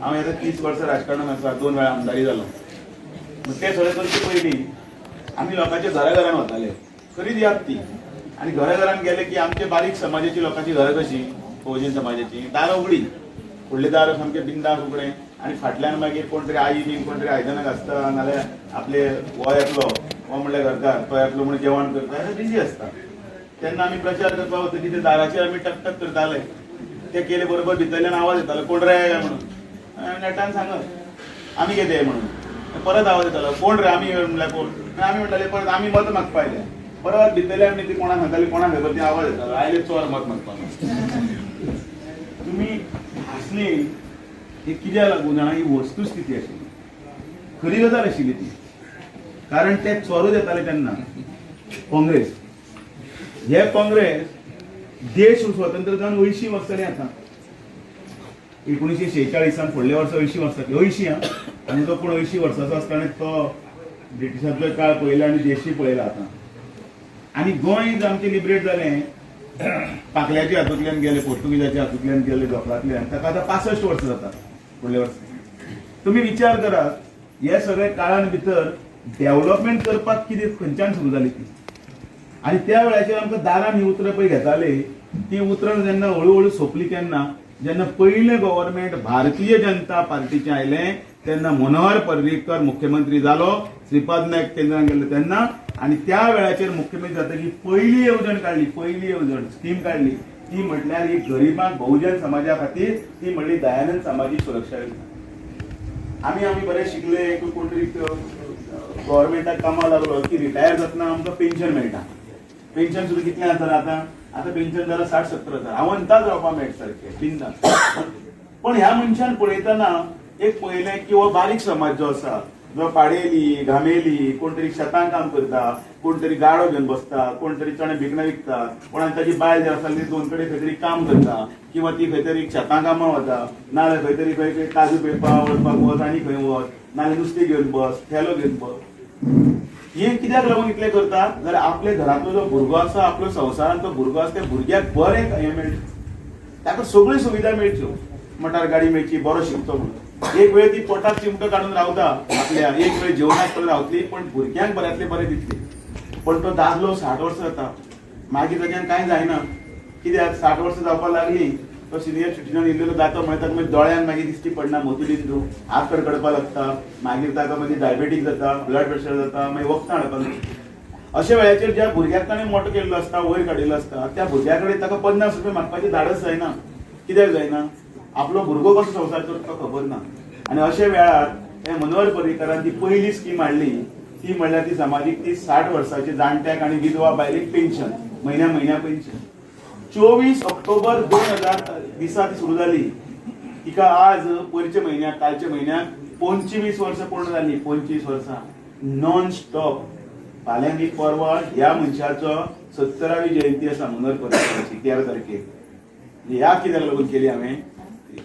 हांव आता 30 वर्सां राजकारणांत आसा, 2 वेळा आमदारी जालो. ते सगळे करचे पयलीं आमी लोकांच्या घराघरांत वताले, खरीच याद ती. आनी घराघरांत गेले की आमचे बारीक समाजाची लोकांची घरां कशी, बहुजन समाजाची दारां उगडी, फुडले दार सामके बिंदास उगडे, आनी फाटल्यान मागीर कोण तरी आई बीन कोण तरी आयदनां घासता, नाल्यार आपले हो येतलो, हो म्हणल्यार घरकार तो येतलो म्हणून जेवण करता, अशें बिजी आसता. तेन्ना आमी प्रचार करपाक वता की ते दाराचेर आमी टकटक करताले. ते केले बरोबर भितरल्यान आवाज येतालो कोण रे म्हणून, नेटान सांगत आमी कितें म्हणून. परत आवाज येतालो कोण रे, आमी म्हणल्यार कोण, आमी म्हणटाले परत आमी मत मागपा आयले. परत भितरल्यान ती कोणाक सांगताली कोणाक खबर ती आवाज येतालो आयले चोर मत मागपाक. तुमी हांसले हे कित्याक लागून जाणा, ही वस्तुस्थिती आशिल्ली, खरी गजाल आशिल्ली ती. कारण ते चोरूच येताले तेन्ना काँग्रेस. हे काँग्रेस देश स्वतंत्र जावन 80 वर्सां जाली आतां. 1946 फुडल्या वर्सा 80 वर्सां 80 आनी तो पूण 80 वर्सांचो आसतना तो ब्रिटिशांचो काळ पळयला आनी देशूय पळयला आतां. आनी गोंय आमचें लिबरेट जालें पाकल्याच्या हातूंतल्यान गेले, पोर्तुगीजाच्या हातूंतल्यान गेले, दोखलांतल्यान. ताका आतां 65 वर्सां जाता फुडल्या वर्सा. तुमी विचार करात, हे सगळे काळान भितर डेव्हलपमेंट करपाक कितें खंयच्यान सुरू जाली ती. आनी त्या वेळाचेर आमकां दारान ही उतरां पळय घेताले, ती उतरां जेन्ना हळू सोंपली तेन्ना जेन्ना पयलें गव्हर्नमेंट भारतीय जनता पार्टीचें आयलें तेन्ना मनोहर पर्रीकर मुख्यमंत्री जालो, श्रीपाद नायक केंद्रान गेल्लो तेन्ना. आनी त्या वेळाचेर मुख्यमंत्री जातकीर पयली येवजण काडली, पयली येवजण स्कीम काडली ती म्हटल्यार ही गरिबांक बहुजन समाजा खातीर, ती म्हणली दयानंद सामाजीक सुरक्षा योजना. आमी बरे शिकले, कोण तरी गव्हर्नमेंटाक कामाक लागलो की रिटायर जातना आमकां पेन्शन मेळटा. पेन्शन सुद्दां कितलें जाता आतां पेन्शन जाल्यार 60-70 हजार. आवंताच रावपाक मेळटा सारकें बिंदास. पण ह्या मनशान पळयतना एक पळयलें की हो बारीक समाज जो आसा, जो पाडेली घामेली, कोण तरी शेतांत काम करता, कोण तरी गाडो घेवन बसता, कोण तरी चणे भिकणां विकता, कोणाक ताची बायल जी आसा ती 2 कडेन खंय तरी काम करता, किंवा ती खंय तरी शेतां कामां वता, नाल्यार खंय तरी खंय काजू पेरपाक वचपाक वच आनी खंय वच, नाल्यार नुस्तें घेवन बस, थेलो घेवन बस. हे कित्याक लागून इतलें करता जाल्यार आपल्या घरांतलो जो भुरगो आसा, आपलो संवसारांत तो भुरगो आसा, त्या भुरग्याक बरें हें मेळचें, ताका सगळ्यो सुविधा मेळच्यो, मोटार गाडी मेळची, बरो शिकचो म्हणून. एक वेळ ती पोटाक चिमटो काडून रावता आपल्या, एक वेळ जेवणाक रावतली, पण भुरग्यांक बऱ्यांतले बरें दितली. पण तो दादलो 60 वर्सां जाता, मागीर ताच्यान कांय जायना. कित्याक 60 वर्सां जावपाक लागली, तो सिनियर सिटीजन इल्लो जाता म्हणटा ताका मागीर दोळ्यान मागीर दिश्टी पडना, मोतुलिंदू हात कडकडपाक लागता, मागीर ताका मागीर डायबेटीक जाता, ब्लड प्रेशर जाता, मागीर वखदां हाडपाक लागता. अशा वेळाचेर ज्या भुरग्याक ताणें मोठो केल्लो आसता, वयर काडिल्लो आसता, त्या भुरग्या कडेन ताका 50 रुपया मागपाची धाडस जायना. कित्याक जायना? आपलो भुरगो कसो संवसार करता तो खबर ना. आनी अशा वेळार हे मनोहर पर्रीकरान ती पयली स्कीम हाडली, ती म्हणल्यार ती सामाजीक ती 60 वर्सांची जाणट्याक आनी विधवा बायलेक पेन्शन, म्हयन्या पेन्शन. 24 ऑक्टोबर 2000 दिसा ती सुरू जाली. तिका आज पयरच्या म्हयन्याक कालच्या म्हयन्याक 25 वर्सां पूर्ण जाली. 25 वर्सां नॉन स्टॉप. फाल्यां न्ही परवा ह्या मनशाचो 70वी जयंती आसा मनोहर पर्रीकराची 13 तारखेक. ह्या कित्याक लागून केली हांवें,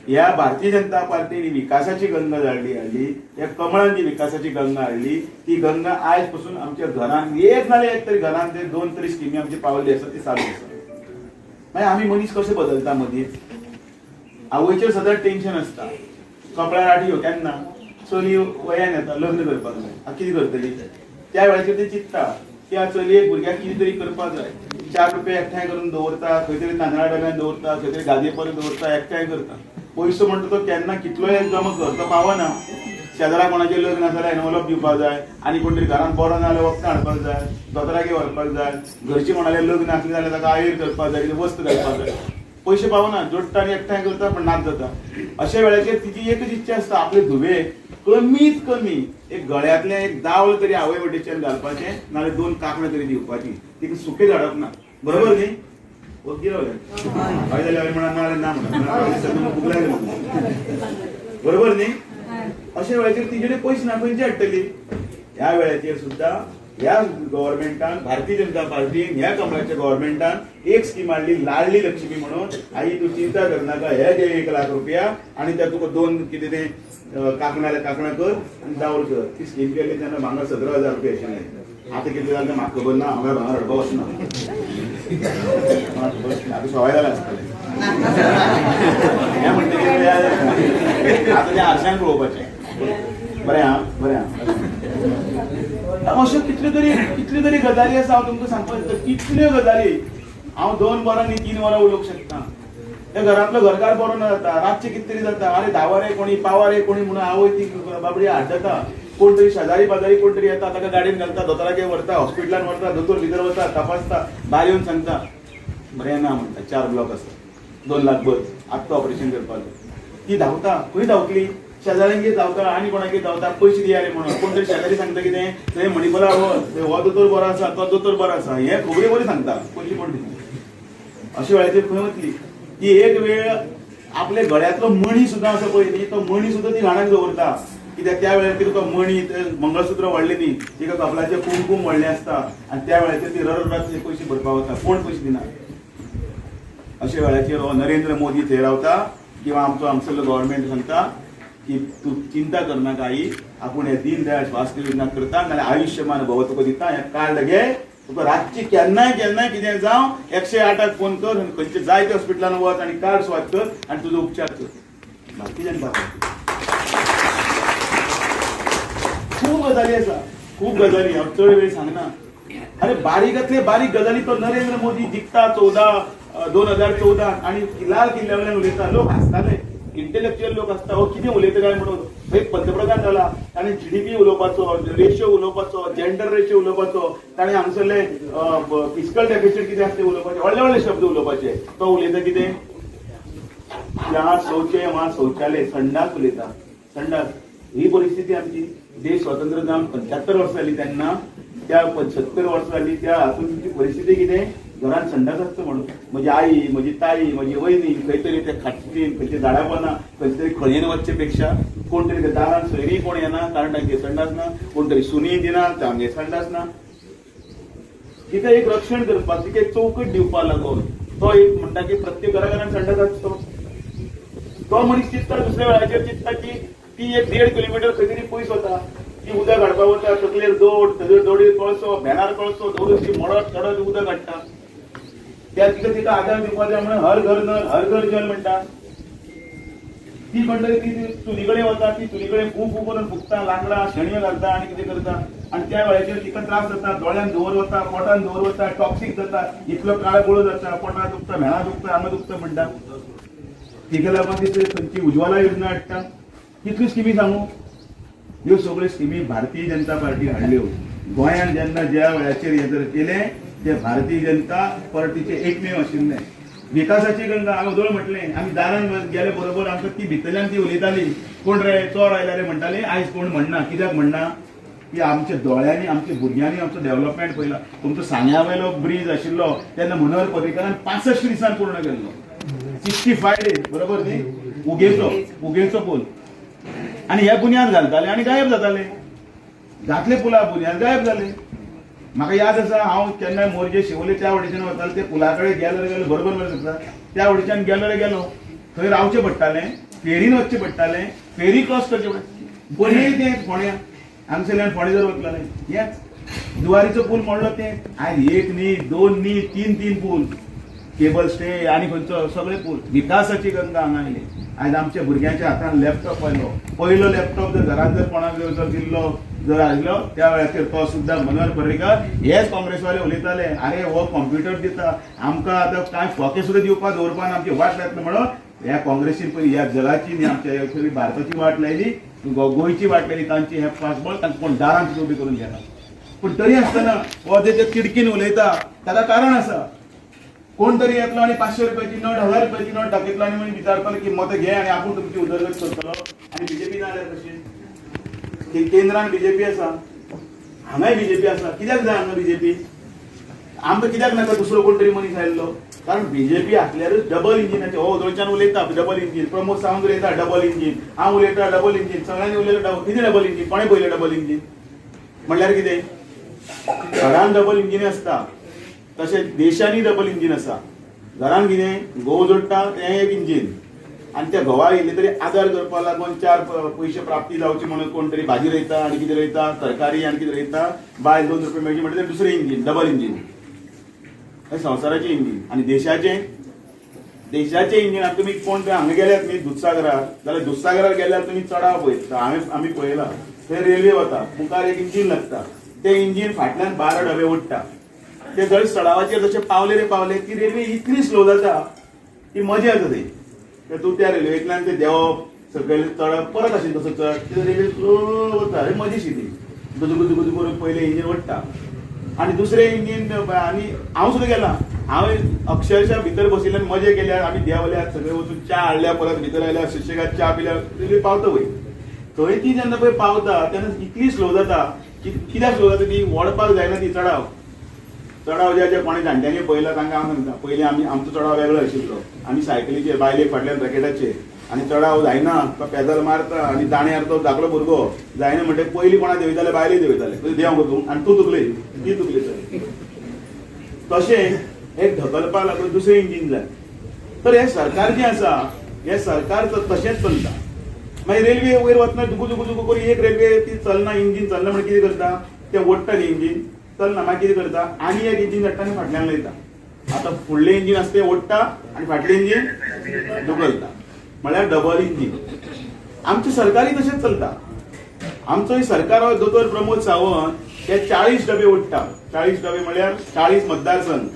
ह्या भारतीय जनता पार्टीने विकासाची गंगा हाडली, या कमळान जी विकासाची गंगा हाडली, ती गंगा आयज पासून आमच्या घरांत एक नाल्यार एक तरी घरांत ते 2 तरी स्किमी आमची पावल्ली आसा, ती चालू आसा. मागीर आमी मनीस कशे बदलता मदींच. आवयचेर सदांच टेन्शन आसता, कपड्यार आठयो केन्ना, चली वयान येता, लग्न करपाक जाय, कितें करतली. त्या वेळाचेर ती चिंतता की आ चलयेक भुरग्याक कितें तरी करपाक जाय. 4 रुपया एकठांय करून दवरता, खंय तरी तांदळा डब्यान दवरता, खंय तरी गादये पर्यंत दवरता, एकठांय करता. पयसो म्हणटा तो केन्ना कितलोय जमा करता पावना. शेजारा कोणाचें लग्न आसा जाल्यार एनवलप दिवपाक जाय, आनी कोण तरी घरांत बरो ना जाल्यार वखदां हाडपाक जाय, दोतोरागेर व्हरपाक जाय, घरचीं कोणालें लग्न आसलें जाल्यार ताका आयर करपाक जाय, वस्त घालपाक जाय. पयशे पावना, जोडटा आनी एकठांय करता पण नाच जाता. अशा वेळाचेर तिची एकच इच्छा आसता, आपले धुवे कमीत कमी एक गळ्यांतलें एक दावल तरी आवय वटेच्यान घालपाचें, नाल्यार 2 कांकणां तरी दिवपाची. तिका सुखें धाडप ना. बरोबर न्ही? ओके हय जाल्यार म्हणा, नाल्यार ना म्हणा. बरोबर न्ही? अशा वेळाचेर तिचे कडेन पयशे ना, खंयचे हाडटली. ह्या वेळाचेर सुद्दां ह्या गव्हर्नमेंटान, भारतीय जनता पार्टीन, ह्या कमळाच्या गव्हर्नमेंटान एक स्कीम हाडली, लाडली लक्ष्मी म्हणून. आई तूं चिंता करनाका, हे घे 1 लाख रुपया आनी त्या तुका 2 कितें तें कांकणां कर आनी दावल कर. ती स्कीम केल्ली तेन्ना भांगर 17,000 रुपया आशिल्लें. आतां कितें जालें म्हाका खबर ना, हांवें भांगर हाडपाक वचना. आतां सवाय जालें आसतलें. हें म्हणटा आता त्या आरशान पळोवपाचें. बरें आहा, बरें आहा. अश्यो कितल्यो तरी गजाली आसा. हांव तुमकां सांगपाक कितल्यो गजाली. हांव 2 वरां न्ही 3 वरां उलोवंक शकता. त्या घरांतलो घरकार बरो ना जाता, रातचें कितें तरी जाता, अरे धावा रे कोणी, पावा रे कोणी म्हणून आवय ती बाबडी हात जाता. कोण तरी शेजारी पाजारी कोण तरी येता, ताका गाडयेन घालता, दोतोरागेर व्हरता, हॉस्पिटलान व्हरता, दोतोर भितर वता, तपासता, भायर येवन सांगता बरें ना म्हणटा, 4 ब्लॉक आसा, 2 लाख भर, आत्ता ऑपरेशन करपाक. ती धांवता, खंय धांवतली? शेजाऱ्यांगेर धांवता, आनी कोणागेर धांवता, पयशे दिया रे म्हणून. कोण तरी शेजारी सांगता कितें, थंय मणिपाला हो दोतोर बरो आसा, तो दोतोर बरो आसा, हे खबरी बरी सांगता, पयशे कोण दिता. अशे वेळाचेर खंय वतली? ती एक वेळ आपल्या गळ्यातलो मणी सुद्दां असो पळय न्ही, तो मणी सुद्दां ती घाणाक दवरता. कित्याक त्या वेळार तुका मणी, मंगळसूत्र व्हडलें न्ही, तिका कपलाचें कुंकूम व्हडलें आसता, आनी त्या वेळाचेर ती रडरडाचे पयशे भरपाक वता. कोण पयशे दिना? अशा वेळाचेर हो नरेंद्र मोदी थंय रावता, किंवा आमचो गव्हर्नमेंट सांगता की तूं चिंता करनाका आई, आपूण हे दीन दयाळ स्वास्थ्य योजना करता, नाल्यार आयुष्यमान भव तुका दिता, हें कार्ड घे, तुका रातची केन्नाय कितें जावं 108 फोन कर, खंयचे जाय त्या हॉस्पिटलान वच आनी कार्ड स्वाप कर आनी तुजो उपचार कर. बाकी जनता खूब गजाली आसा, खूब गजाली. हांव चड वेळ सांगना. अरे बारीकांतले बारीक गजाली तो नरेंद्र मोदी जिखता 2014 आनी लाल किल्ल्या वयल्यान उलयता. लोक हांसताले, इंटेलेक्च्युअल लोक आसता, हो कितें उलयता काय म्हणून. थंय पंतप्रधान जाला, ताणें GDP उलोवपाचो, रेशियो उलोवपाचो, जेंडर रेशियो उलोवपाचो, ताणें हांगसरले फिस्कल डेफिसीट कितें आसता उलोवपाचें, व्हडले व्हडले शब्द उलोवपाचे. तो उलयता कितें? यहाँ शौचे वहाँ शौचालय, संडास उलयता, संडास. ही परिस्थिती आमची. देश स्वतंत्र जावन 75 वर्सां जाली तेन्ना, त्या 70 वर्सां जाली त्या हातूंत तुमची परिस्थिती कितें? घरांत संडास आसता म्हणून. म्हजी आई, म्हजी ताई, म्हजी वयनी खंय तरी त्या खाटीन, खंयच्या झाडा पोंदा, खंयच्या तरी खळयेन वचचे पेक्षा कोण तरी दारान सोयरी कोण येना, कारण तांगे संडास ना, कोण तरी सुनी दिना, तांगे संडास ना. तिका एक रक्षण करपाक, तिका एक चौकट दिवपाक लागून तो एक म्हणटा की प्रत्येक घराघरांत संडास आसतो. तो मनीस चिंतता, दुसऱ्या वेळाचेर चिंतता की ती 1.5 किलोमीटर खंय तरी पयस वता, ती उदक हाडपाक वता, तकलेर दोड, तेजेर दोडीर कळसो, भेनार कळसो दवरून ती मडत चडत उदक हाडटा. त्या तिका आदार दिवपाक जाय म्हणून हर घर नळ हर घर जल म्हणटा. ती म्हणटरी ती चुली कडेन वता, ती चुली कडेन खूब करून फुगता, लांकडां शेणयो घालता आनी कितें करता. आनी त्या वेळाचेर तिका त्रास जाता, दोळ्यान धुंवर वता, पोटान धुंवर वता, टॉक्सीक जाता, इतलो काळो गुळो जाता, पोटां दुखता, भेणां दुखता, आंगां दुखता म्हणटा. तिका लागून ती खंयची उज्वला योजना हाडटा. कितल्यो स्किमी सांगू? ह्यो सगळ्यो स्किमी भारतीय जनता पार्टी हाडल्यो. गोंयांत जेन्ना ज्या वेळाचेर हे जर केलें ते भारतीय जनता पार्टीचे एकमेव आशिल्ले. विकासाची गंगा हांवें उदळ म्हटलें, आमी दारान गेले बरोबर आमकां ती भितरल्यान ती उलयताली, कोण रे चोर आयला रे म्हणटाले. आयज कोण म्हणना. कित्याक म्हणना? की आमच्या दोळ्यांनी आमच्या भुरग्यांनी आमचो डेव्हलपमेंट पळयला. तुमचो सांग्या वयलो ब्रिज आशिल्लो तेन्ना मनोहर पर्रीकारान 65 दिसान पूर्ण केल्लो. 65 days बरोबर न्ही. उगेचो पूल आनी हे बुन्याद घालताले आनी गायब जाताले. घातले पुला बुन्याद गायब जाले. म्हाका याद आसा, हांव केन्नाय मोरजे शिवोले त्या वटेच्यान वताले, ते पुला कडेन गेलो बरोबर म्हणटा त्या वटेच्यान गेलो थंय रावचें पडटालें, फेरीन वचचें पडटालें, फेरी क्रॉस करचें पडटालें. बरें तें फोण्या हांगसरल्यान फोणे जर वतलो न्ही, हेच दुवारीचो पूल मोडलो तें. आयज 1 न्ही 2 न्ही 3 पूल, केबल स्टे आनी खंयचो सगळे पूल. विकासाची गंगा हांगा आयली. आयज आमच्या भुरग्यांच्या हातान लॅपटॉप आयलो. पयलो लॅपटॉप जर घरांत जर कोणाक जर दिल्लो जर आयलो त्या वेळाचेर तो सुद्दां मनोहर पर्रीकार हेच काँग्रेसवाले उलयताले, अरे हो कॉम्प्युटर दिता आमकां, आतां कांय फोके सुद्दां दिवपाक दवरपाक आमची वाट लायतलो म्हणून ह्या काँग्रेसीन पळय ह्या जगाची न्ही आमच्या सगळी भारताची वाट लायली, गोंयची वाट लायली. तांची हे पासबळ तांकां कोण दारांत उबी करून घेता. पूण तरी आसतना हो जे तिडकीन उलयता ताका कारण आसा. कोण तरी येतलो आनी 500 रुपयाची नोट 1000 रुपयाची नोट दाखयतलो आनी म्हण विचारतलो की मत घे आनी आपूण तुमची उदरगत करतलो. आनी बीजेपी ना जाल्यार कशी? केंद्रान बीजेपी आसा, हांगाय बीजेपी आसा. कित्याक जाय हांगा बीजेपी? आमकां कित्याक नाका दुसरो कोण तरी मनीस आयल्लो? कारण बीजेपी आसल्यारूच डबल इंजिनाचे. हो दोनच्यान उलयता डबल इंजिन, प्रमोद सावंत उलयता डबल इंजिन, हांव उलयता डबल इंजिन, सगळ्यांनी उलयता कितें डबल इंजिन? कोणें पयलें डबल इंजिन म्हणल्यार कितें? घरान डबल इंजिन आसता तशें देशांनी डबल इंजिन आसा. घरान कितें घोव जोडटा तें एक इंजिन, आनी त्या घोवाक इल्ले तरी आदार करपाक लागून 4 पयशे प्राप्ती जावचे म्हणून कोण तरी भाजी रोयता आनी कितें रोयता, तरकारी आनी कितें रोयता, बायल 2 रुपया मेळची म्हणटा तें दुसरें इंजिन, डबल इंजिन. हें संवसाराचें इंजिन. आनी देशाचें देशाचे इंजिन आता तुम्ही कोण हांगा गेल्यात न्ही दुधसागरार जाल्यार दुधसागरार गेल्यार तुम्ही चढाव पळयता आमी पळयला थंय रेल्वे वता मुखार एक इंजिन लागता ते इंजिन फाटल्यान 12 डबे ओडटा ते जर चढावाचेर जशे पावले रे पावले ती रेल्वे इतली स्लो जाता ती मजा येता थंय तूं त्या रेल्वेंतल्यान ते देंवप सकयल चडप परत अशें तसो चड ती रेल्वे स्लो वता रे मजेशी ती दुगू करून पयलें इंजिन ओडटा आणि दुसरें इंजिन आनी हांव सुद्दां गेलां हांव अक्षरशः भितर बशिल्ल्यान मजा केल्यार आमी देंवल्यात सगळे वचून च्या हाडल्या परत भितर आयल्यार सुशेगाद च्या पिल्यार रेल्वे पावता वयर थंय ती जेन्ना पळय पावता तेन्ना इतली स्लो जाता कित्याक स्लो जाता ती ओडपाक जायना ती चढाव जे कोणी जाणट्यांनी पळयला तांकां हांव सांगता पयलीं आमचो चढाव वेगळो आशिल्लो आमी सायकलीचेर बायलेक फाटल्यान रॅकेटाचेर आनी चढाव जायना तो पेदल मारता आनी दाण्यार तो धाकलो भुरगो जायना म्हणटा पयलीं कोणा देंवयताले बायले देंवयताले देंव गो तूं आनी तूं तुकली ती तुकली तशें एक ढकलपाक लागून दुसरें इंजिन जाय तर हें सरकार जें आसा हें सरकार तशेंच चलता मागीर रेल्वे वयर वतना दुकू करून एक रेल्वे ती चलना इंजिन चलना म्हणून कितें करता तें ओडटा न्ही इंजिन चलना मागीर कितें करता आनी एक इंजिन धाडटा आनी फाटल्यान लायता आतां फुडलें इंजिन आसा तें ओडटा आनी फाटलें इंजिन धुकलता म्हळ्यार डबल इंजिन आमचें सरकारूय तशेंच चलता आमचो सरकार हो दोतोर प्रमोद सावंत हे 40 डबे ओडटा 40 डबे म्हळ्यार 40 मतदारसंघ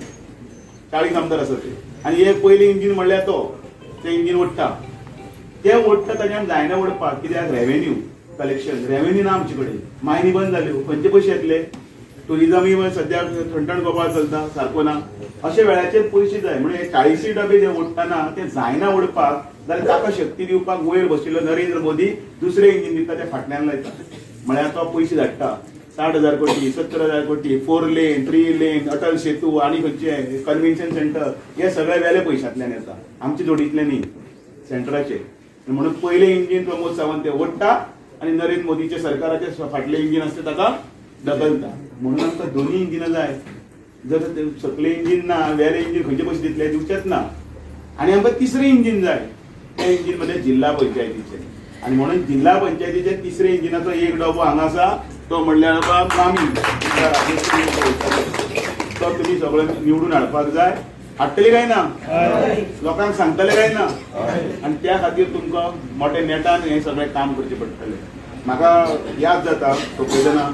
40 आमदार आसा ते आनी एक पयलीं इंजिन म्हळ्यार तो तें इंजिन ओडटा ते ओडटा ताच्यान जायना ओडपाक कित्याक रेव्हेन्यू कलेक्शन रेव्हेन्यू ना आमचे कडेन मायनी बंद जाल्यो खंयचे पयशे येतले टुरिजमूय सद्याक ठणठण गोपाळ चलता सारको ना अशे वेळाचेर पयशे जाय म्हणजे 40 डबे जे ओडटाना ते जायना ओडपाक जाल्यार ताका शक्ती दिवपाक वयर बशिल्लो नरेंद्र मोदी दुसरें इंजिन दिता ते फाटल्यान लायता म्हळ्यार तो पयशे धाडटा 60,000 कोटी 70,000 कोटी 4 लेन 3 लेन अटल सेतू आनी खंयचे कन्व्हेन्शन सेंटर हे सगळे वेले पयशांतल्यान येता आमचे जोडींतले न्ही सेंटराचे म्हणून पयलें इंजिन प्रमोद सावंत ते ओडटा आनी नरेंद्र मोदीचे सरकाराचे फाटलें इंजिन आसता ताका ढकलता म्हणून आमकां दोनूय इंजिनां जाय जर सकलें इंजिन ना वेले इंजिन खंयचे पयशे दितले दिवचेच ना आनी आमकां तिसरें इंजिन जाय ते इंजिन म्हणजे जिल्हा पंचायतीचे आणि म्हणून जिल्हा पंचायतीचे तिसरे इंजिनाचो एक डबो हांगा आसा तो म्हणल्यार मामी तो तुम्ही सगळं निवडून हाडपाक जाय हाडटले काय ना लोकांक सांगतले काय ना आणि त्या खातीर तुमकां मोठे नेटान हे सगळें काम करचें पडटलें म्हाका याद जाता सोपयतना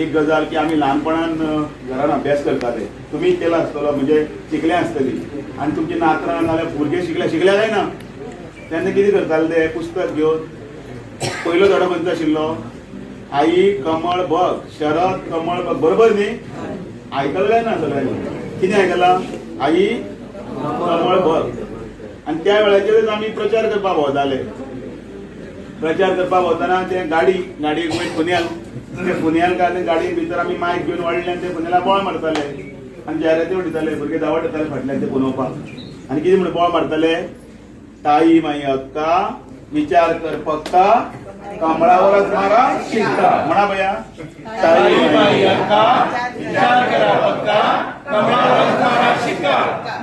एक गजाल की आमी ल्हानपणान घरान अभ्यास करताले तुमी केला आसतलो म्हणजे शिकले आसतली आणि तुमची नात्रां नाल्यार भुरगे शिकल्या काय ना तेन्ना कितें करताले ते पुस्तक घेवन पयलो धडो खंयचो आशिल्लो आई कमळ बघ शरद कमळ बघ बरोबर न्ही आयकलं काय ना सगळ्यांनी कितें आयकलां आई कमळ बघ आणि त्या वेळाचेरच आमी प्रचार करपाक भोंवताले प्रचार करपाक भोंवतना ते गाडयेक वयर पुण्याल ते पुण्याल गाडये भितर आमी मायक घेवन वाडले आनी ते पुण्याला बोळ मारताले आनी जायराती उडयताले भुरगे धांवत येताले फाटल्यान ते पुनोवपाक आनी कितें म्हणून बोळ मारताले ताई माई अक्का विचार कर पक्का कमळावरच मारा शिक्का म्हणा भैया ताई माई अक्का विचार करा पक्का कमळावरच मारा शिक्का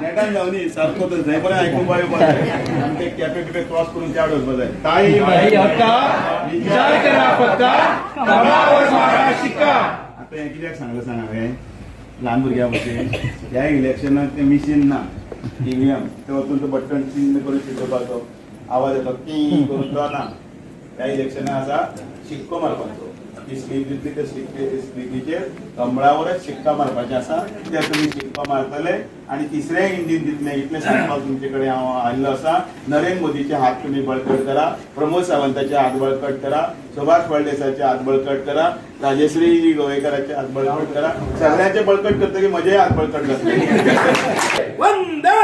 नेटान जावनी सारको तर जाय बरें आयकून बरें आनी ते कॅफे बिफे क्रॉस करून त्या वचपा जाय ताई माई अक्का विचार करा पक्का कमळावरच मारा शिक्का आता हें कित्याक सांगलें सांग हांवें ल्हान भुरग्यां भशेन ह्या इलेक्शनाक तें मिशीन ना ईव्हीएम ते वचून तो बटन चिन्न करून शिकोवपाचो आवाज येतो की करून तो ना त्या इलेक्शनाक आसा शिक्को मारपाचो ती स्लीप दितली त्या स्लिपीचेर कमळावरच शिक्का मारपाचें आसा त्या तुमी शिक्को मारतले आनी तिसरें इंजिन दितलें इतलें सांगपाक तुमचे कडेन हांव आयिल्लो आसा नरेंद्र मोदीचे हात तुमी बळकट करा प्रमोद सावंताचे हात बळकट करा सुभाष फळदेसाचे हात बळकट करा राजश्री गोवेकराचे हात बळकट करा सगळ्यांचे बळकट करतकीर म्हजेय हात बळकट जातले वंदे